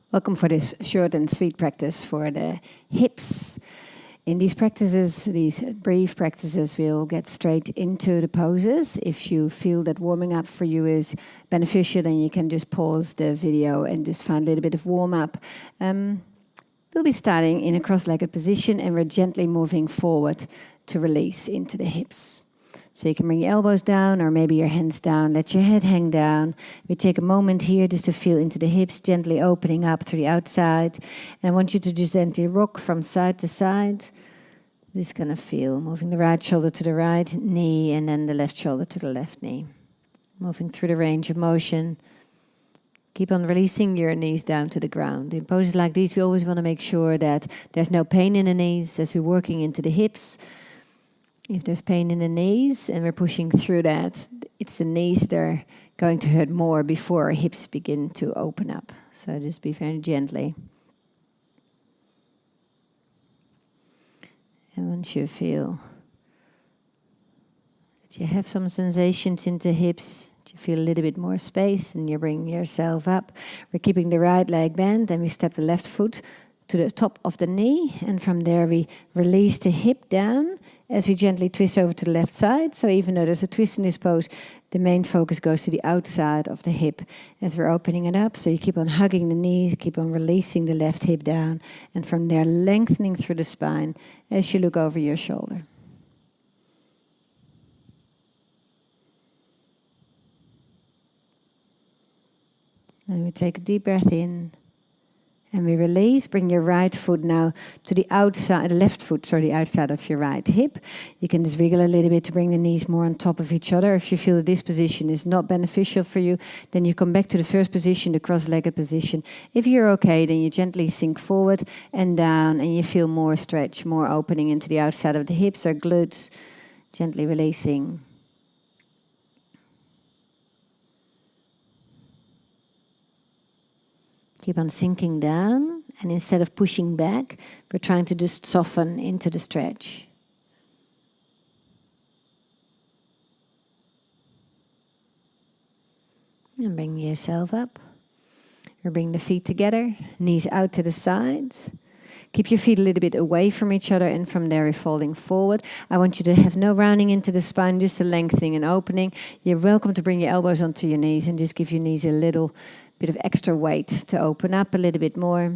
Welcome for this short and sweet practice for the hips. In these practices, these brief practices, we'll get straight into the poses. If you feel that warming up for you is beneficial, then you can just pause the video and just find a little bit of warm up. We'll be starting in a cross-legged position and we're gently moving forward to release into the hips. So you can bring your elbows down or maybe your hands down. Let your head hang down. We take a moment here just to feel into the hips, gently opening up through the outside. And I want you to just gently rock from side to side. Just gonna feel moving the right shoulder to the right knee and then the left shoulder to the left knee. Moving through the range of motion. Keep on releasing your knees down to the ground. In poses like these, we always want to make sure that there's no pain in the knees as we're working into the hips. If there's pain in the knees and we're pushing through that, it's the knees that are going to hurt more before our hips begin to open up. So just be very gently. And once you feel that you have some sensations in the hips, you feel a little bit more space and you bring yourself up. We're keeping the right leg bent and we step the left foot to the top of the knee. And from there we release the hip down as we gently twist over to the left side. So even though there's a twist in this pose, the main focus goes to the outside of the hip as we're opening it up. So you keep on hugging the knees, keep on releasing the left hip down, and from there lengthening through the spine as you look over your shoulder. And we take a deep breath in. And we release. Bring your right foot now to the outside, left foot, the outside of your right hip. You can just wiggle a little bit to bring the knees more on top of each other. If you feel that this position is not beneficial for you, then you come back to the first position, the cross-legged position. If you're okay, then you gently sink forward and down, and you feel more stretch, more opening into the outside of the hips or glutes, gently releasing. Keep on sinking down, and instead of pushing back, we're trying to just soften into the stretch. And bring yourself up. Or bring the feet together, knees out to the sides. Keep your feet a little bit away from each other, and from there we're folding forward. I want you to have no rounding into the spine, just a lengthening and opening. You're welcome to bring your elbows onto your knees and just give your knees a little bit of extra weight to open up a little bit more.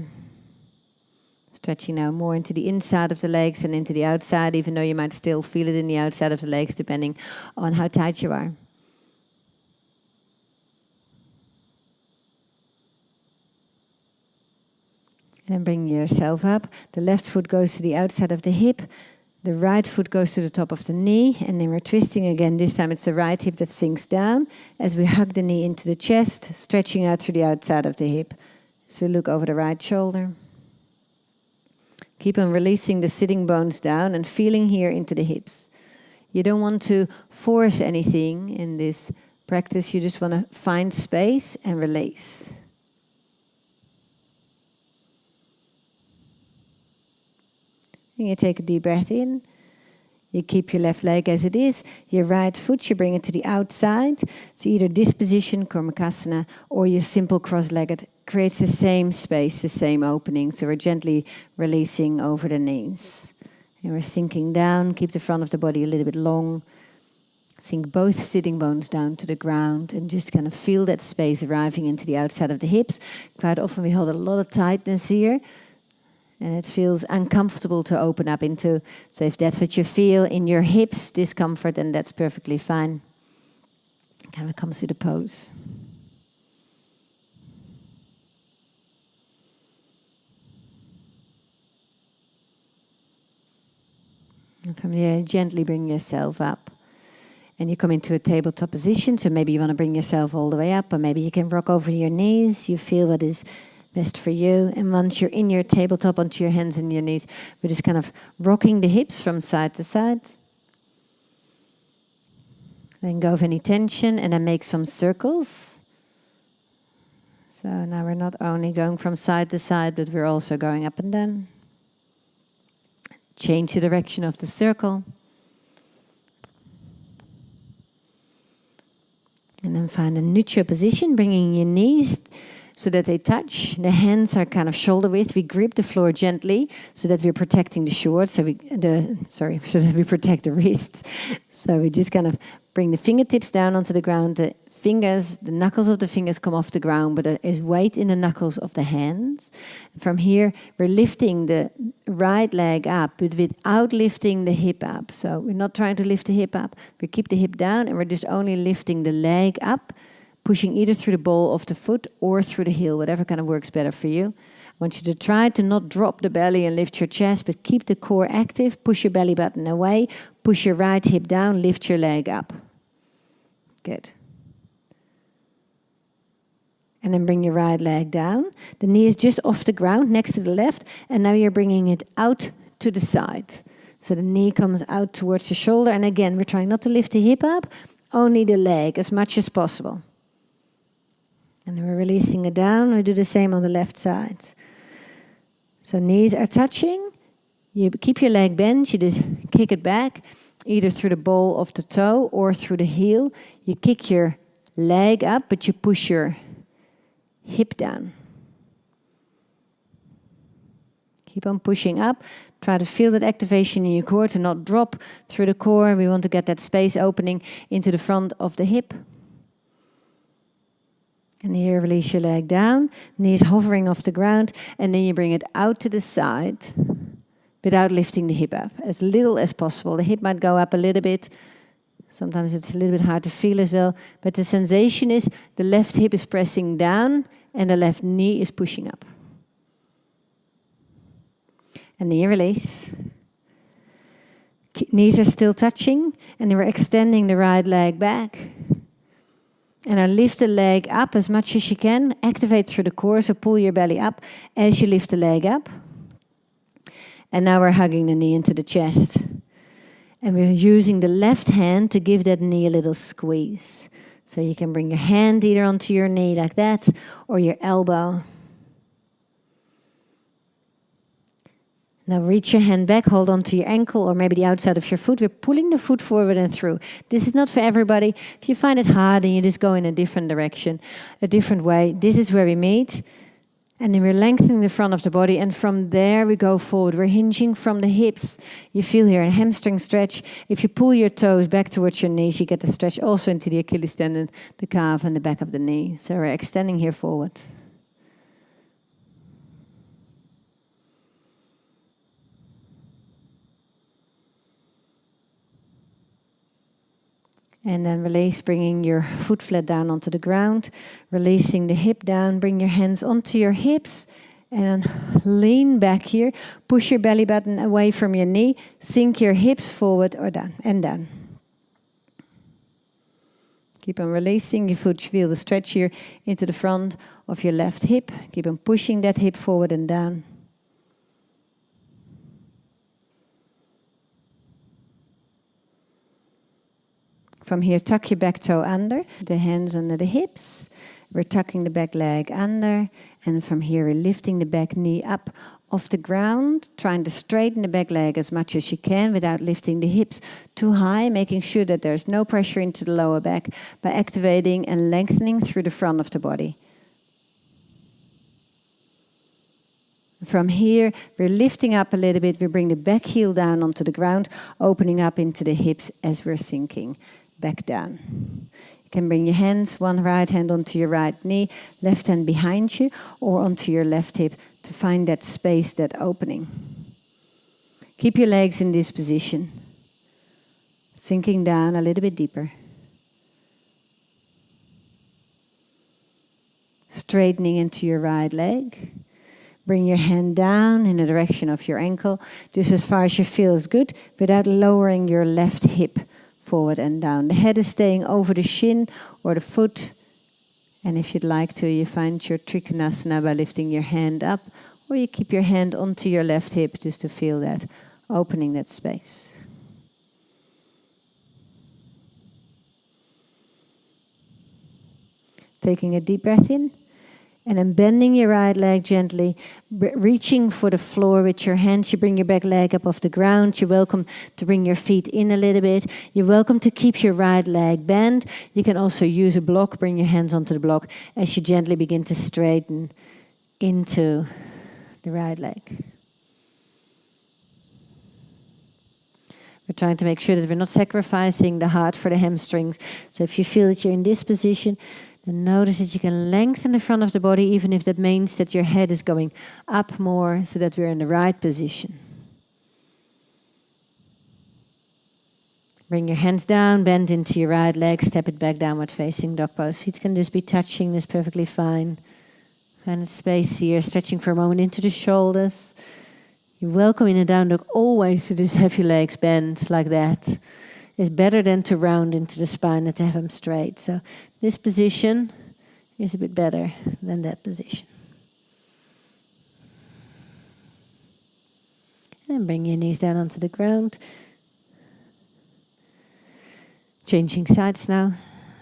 Stretching now more into the inside of the legs and into the outside, even though you might still feel it in the outside of the legs, depending on how tight you are. And then bring yourself up. The left foot goes to the outside of the hip. The right foot goes to the top of the knee, and then we're twisting again. This time it's the right hip that sinks down as we hug the knee into the chest, stretching out through the outside of the hip. As we look over the right shoulder. Keep on releasing the sitting bones down and feeling here into the hips. You don't want to force anything in this practice. You just want to find space and release. And you take a deep breath in. You keep your left leg as it is. Your right foot, you bring it to the outside. So either this position, Kurmakasana, or your simple cross-legged creates the same space, the same opening. So we're gently releasing over the knees. And we're sinking down. Keep the front of the body a little bit long. Sink both sitting bones down to the ground and just kind of feel that space arriving into the outside of the hips. Quite often we hold a lot of tightness here. And it feels uncomfortable to open up into. So if that's what you feel in your hips, discomfort, then that's perfectly fine. Kind of comes with the pose. And from there, gently bring yourself up. And you come into a tabletop position. So maybe you want to bring yourself all the way up, or maybe you can rock over your knees. You feel what is best for you. And once you're in your tabletop, onto your hands and your knees, we're just kind of rocking the hips from side to side. Then go of any tension and then make some circles. So now we're not only going from side to side, but we're also going up and down. Change the direction of the circle. And then find a neutral position, bringing your knees so that they touch. The hands are kind of shoulder width. We grip the floor gently so that we're protecting the shorts. So that we protect the wrists. So we just kind of bring the fingertips down onto the ground. The fingers, the knuckles of the fingers come off the ground, but there is weight in the knuckles of the hands. From here, we're lifting the right leg up, but without lifting the hip up. So we're not trying to lift the hip up. We keep the hip down, and we're just only lifting the leg up, pushing either through the ball of the foot or through the heel, whatever kind of works better for you. I want you to try to not drop the belly and lift your chest, but keep the core active. Push your belly button away, push your right hip down, lift your leg up. Good. And then bring your right leg down. The knee is just off the ground next to the left, and now you're bringing it out to the side. So the knee comes out towards the shoulder, and again, we're trying not to lift the hip up, only the leg as much as possible. And then we're releasing it down. We do the same on the left side. So knees are touching. You keep your leg bent, you just kick it back, either through the ball of the toe or through the heel. You kick your leg up, but you push your hip down. Keep on pushing up. Try to feel that activation in your core to not drop through the core. We want to get that space opening into the front of the hip. And here, release your leg down. Knees hovering off the ground. And then you bring it out to the side without lifting the hip up. As little as possible. The hip might go up a little bit. Sometimes it's a little bit hard to feel as well. But the sensation is the left hip is pressing down and the left knee is pushing up. And then you release. Knees are still touching. And then we're extending the right leg back. And I lift the leg up as much as you can. Activate through the core, so pull your belly up as you lift the leg up. And now we're hugging the knee into the chest. And we're using the left hand to give that knee a little squeeze. So you can bring your hand either onto your knee like that, or your elbow. Now reach your hand back, hold on to your ankle or maybe the outside of your foot. We're pulling the foot forward and through. This is not for everybody. If you find it hard and you just go in a different direction, a different way, this is where we meet. And then we're lengthening the front of the body, and from there we go forward. We're hinging from the hips. You feel here a hamstring stretch. If you pull your toes back towards your knees, you get the stretch also into the Achilles tendon, the calf, and the back of the knee. So we're extending here forward. And then release, bringing your foot flat down onto the ground, releasing the hip down, bring your hands onto your hips, and then lean back here, push your belly button away from your knee, sink your hips forward or down, and down. Keep on releasing your foot, feel the stretch here into the front of your left hip, keep on pushing that hip forward and down. From here, tuck your back toe under, the hands under the hips. We're tucking the back leg under. And from here, we're lifting the back knee up off the ground, trying to straighten the back leg as much as you can without lifting the hips too high, making sure that there's no pressure into the lower back by activating and lengthening through the front of the body. From here, we're lifting up a little bit. We bring the back heel down onto the ground, opening up into the hips as we're sinking back down. You can bring your hands, one right hand onto your right knee, left hand behind you, or onto your left hip to find that space, that opening. Keep your legs in this position, sinking down a little bit deeper. Straightening into your right leg. Bring your hand down in the direction of your ankle, just as far as you feel is good, without lowering your left hip forward and down. The head is staying over the shin or the foot. And if you'd like to, you find your Trikonasana by lifting your hand up, or you keep your hand onto your left hip just to feel that, opening that space. Taking a deep breath in. And then bending your right leg gently, reaching for the floor with your hands. You bring your back leg up off the ground. You're welcome to bring your feet in a little bit. You're welcome to keep your right leg bent. You can also use a block. Bring your hands onto the block as you gently begin to straighten into the right leg. We're trying to make sure that we're not sacrificing the heart for the hamstrings. So if you feel that you're in this position, then notice that you can lengthen the front of the body, even if that means that your head is going up more, so that we're in the right position. Bring your hands down, bend into your right leg, step it back, downward facing dog pose. Feet can just be touching, that's perfectly fine. Find a space here, stretching for a moment into the shoulders. You're welcome in a down dog always to just have your legs bent like that. It's better than to round into the spine and to have them straight. So this position is a bit better than that position. And bring your knees down onto the ground. Changing sides now.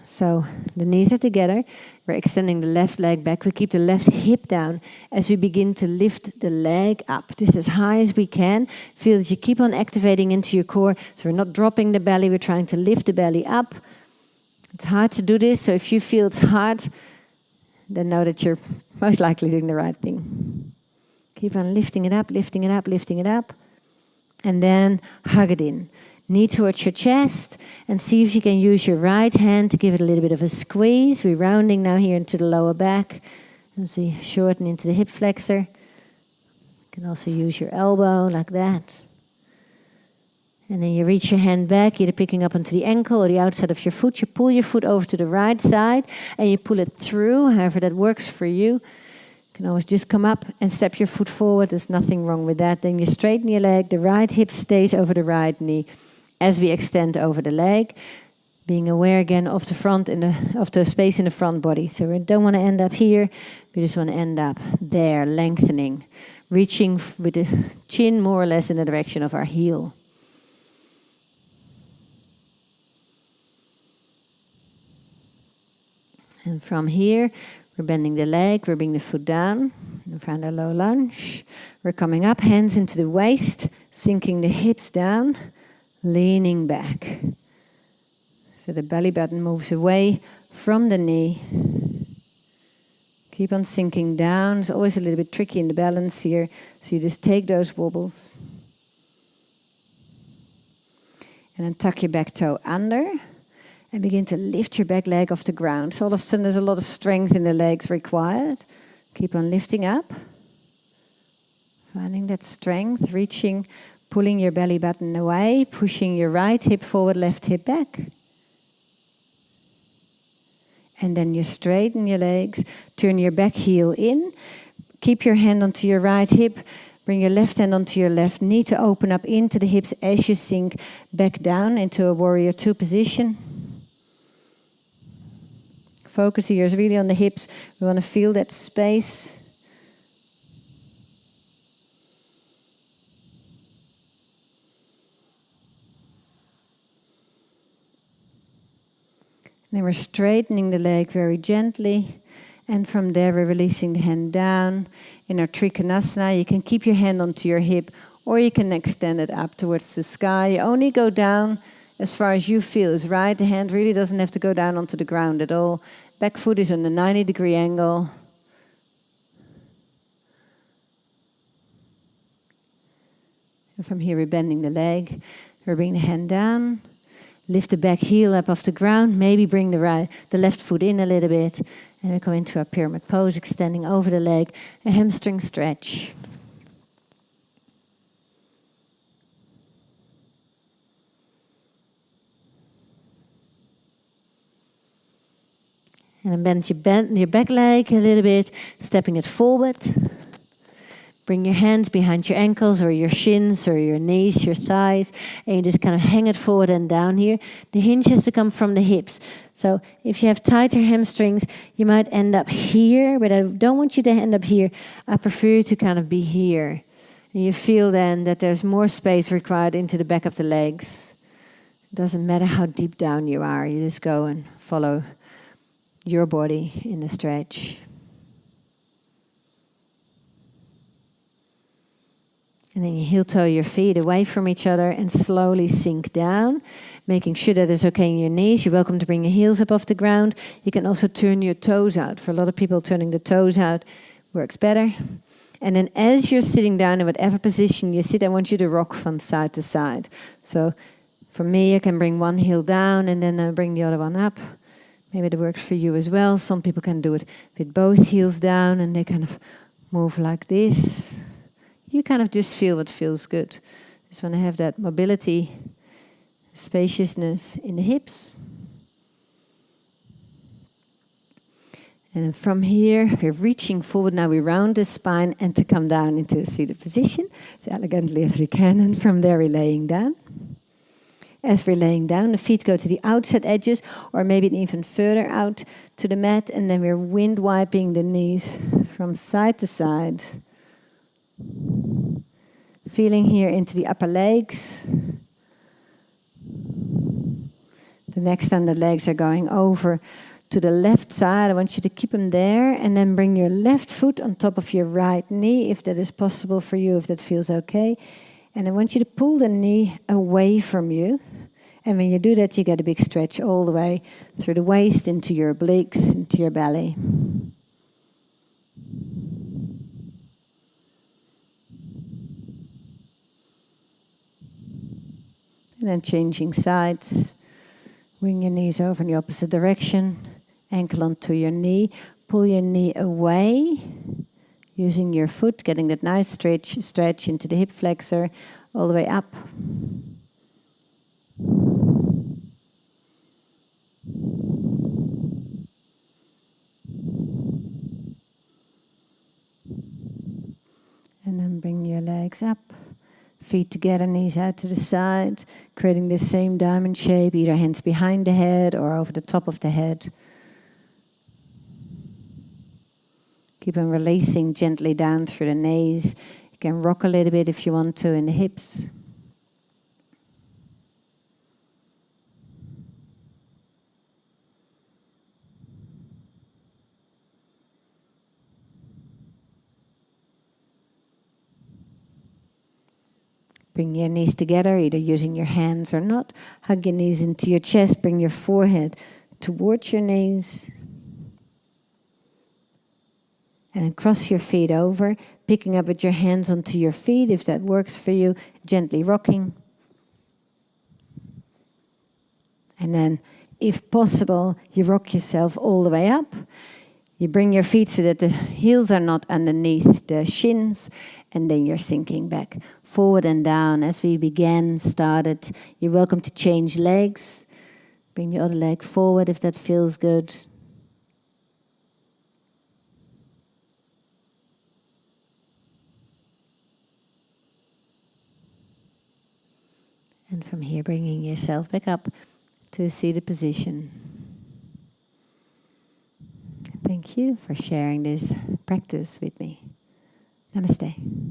So the knees are together. We're extending the left leg back. We keep the left hip down as we begin to lift the leg up. This is as high as we can. Feel that you keep on activating into your core. So we're not dropping the belly. We're trying to lift the belly up. It's hard to do this. So if you feel it's hard, then know that you're most likely doing the right thing. Keep on lifting it up, lifting it up, lifting it up. And then hug it in. Knee towards your chest, and see if you can use your right hand to give it a little bit of a squeeze. We're rounding now here into the lower back as we shorten into the hip flexor. You can also use your elbow like that. And then you reach your hand back, either picking up onto the ankle or the outside of your foot. You pull your foot over to the right side and you pull it through, however that works for you. You can always just come up and step your foot forward. There's nothing wrong with that. Then you straighten your leg. The right hip stays over the right knee. As we extend over the leg, being aware again of the front of the space in the front body. So we don't want to end up here. We just want to end up there, lengthening, reaching with the chin more or less in the direction of our heel. And from here, we're bending the leg, we're bringing the foot down, and find a low lunge. We're coming up, hands into the waist, sinking the hips down. Leaning back. So the belly button moves away from the knee. Keep on sinking down. It's always a little bit tricky in the balance here. So you just take those wobbles. And then tuck your back toe under. And begin to lift your back leg off the ground. So all of a sudden there's a lot of strength in the legs required. Keep on lifting up. Finding that strength, reaching, pulling your belly button away, pushing your right hip forward, left hip back. And then you straighten your legs, turn your back heel in, keep your hand onto your right hip, bring your left hand onto your left knee to open up into the hips as you sink back down into a warrior two position. Focus here is really on the hips. We want to feel that space. Then we're straightening the leg very gently. And from there, we're releasing the hand down. In our Trikonasana, you can keep your hand onto your hip, or you can extend it up towards the sky. You only go down as far as you feel is right. The hand really doesn't have to go down onto the ground at all. Back foot is on a 90-degree angle. And from here, we're bending the leg. We're bringing the hand down. Lift the back heel up off the ground. Maybe bring the left foot in a little bit. And we come into our pyramid pose, extending over the leg. A hamstring stretch. And then bend your back leg a little bit, stepping it forward. Bring your hands behind your ankles or your shins or your knees, your thighs, and you just kind of hang it forward and down here. The hinge has to come from the hips. So if you have tighter hamstrings, you might end up here, but I don't want you to end up here. I prefer you to kind of be here. And you feel then that there's more space required into the back of the legs. It doesn't matter how deep down you are. You just go and follow your body in the stretch. And then you heel toe your feet away from each other and slowly sink down, making sure that it's okay in your knees. You're welcome to bring your heels up off the ground. You can also turn your toes out. For a lot of people, turning the toes out works better. And then as you're sitting down in whatever position you sit, I want you to rock from side to side. So for me, I can bring one heel down and then I bring the other one up. Maybe that works for you as well. Some people can do it with both heels down and they kind of move like this. You kind of just feel what feels good. Just want to have that mobility, spaciousness in the hips. And from here, we're reaching forward. Now we round the spine and to come down into a seated position as elegantly as we can. And from there, we're laying down. As we're laying down, the feet go to the outside edges or maybe even further out to the mat. And then we're wind wiping the knees from side to side. Feeling here into the upper legs. The next time the legs are going over to the left side, I want you to keep them there and then bring your left foot on top of your right knee, if that is possible for you, if that feels okay. And I want you to pull the knee away from you. And when you do that, you get a big stretch all the way through the waist, into your obliques, into your belly. And then changing sides. Bring your knees over in the opposite direction. Ankle onto your knee. Pull your knee away. Using your foot, getting that nice stretch into the hip flexor. All the way up. And then bring your legs up. Feet together, knees out to the side, creating the same diamond shape, either hands behind the head or over the top of the head. Keep on releasing gently down through the knees. You can rock a little bit if you want to in the hips. Bring your knees together, either using your hands or not. Hug your knees into your chest. Bring your forehead towards your knees. And then cross your feet over, picking up with your hands onto your feet, if that works for you. Gently rocking. And then, if possible, you rock yourself all the way up. You bring your feet so that the heels are not underneath the shins. And then you're sinking back forward and down. As we started, you're welcome to change legs. Bring the other leg forward if that feels good. And from here, bringing yourself back up to a seated position. Thank you for sharing this practice with me. Namaste.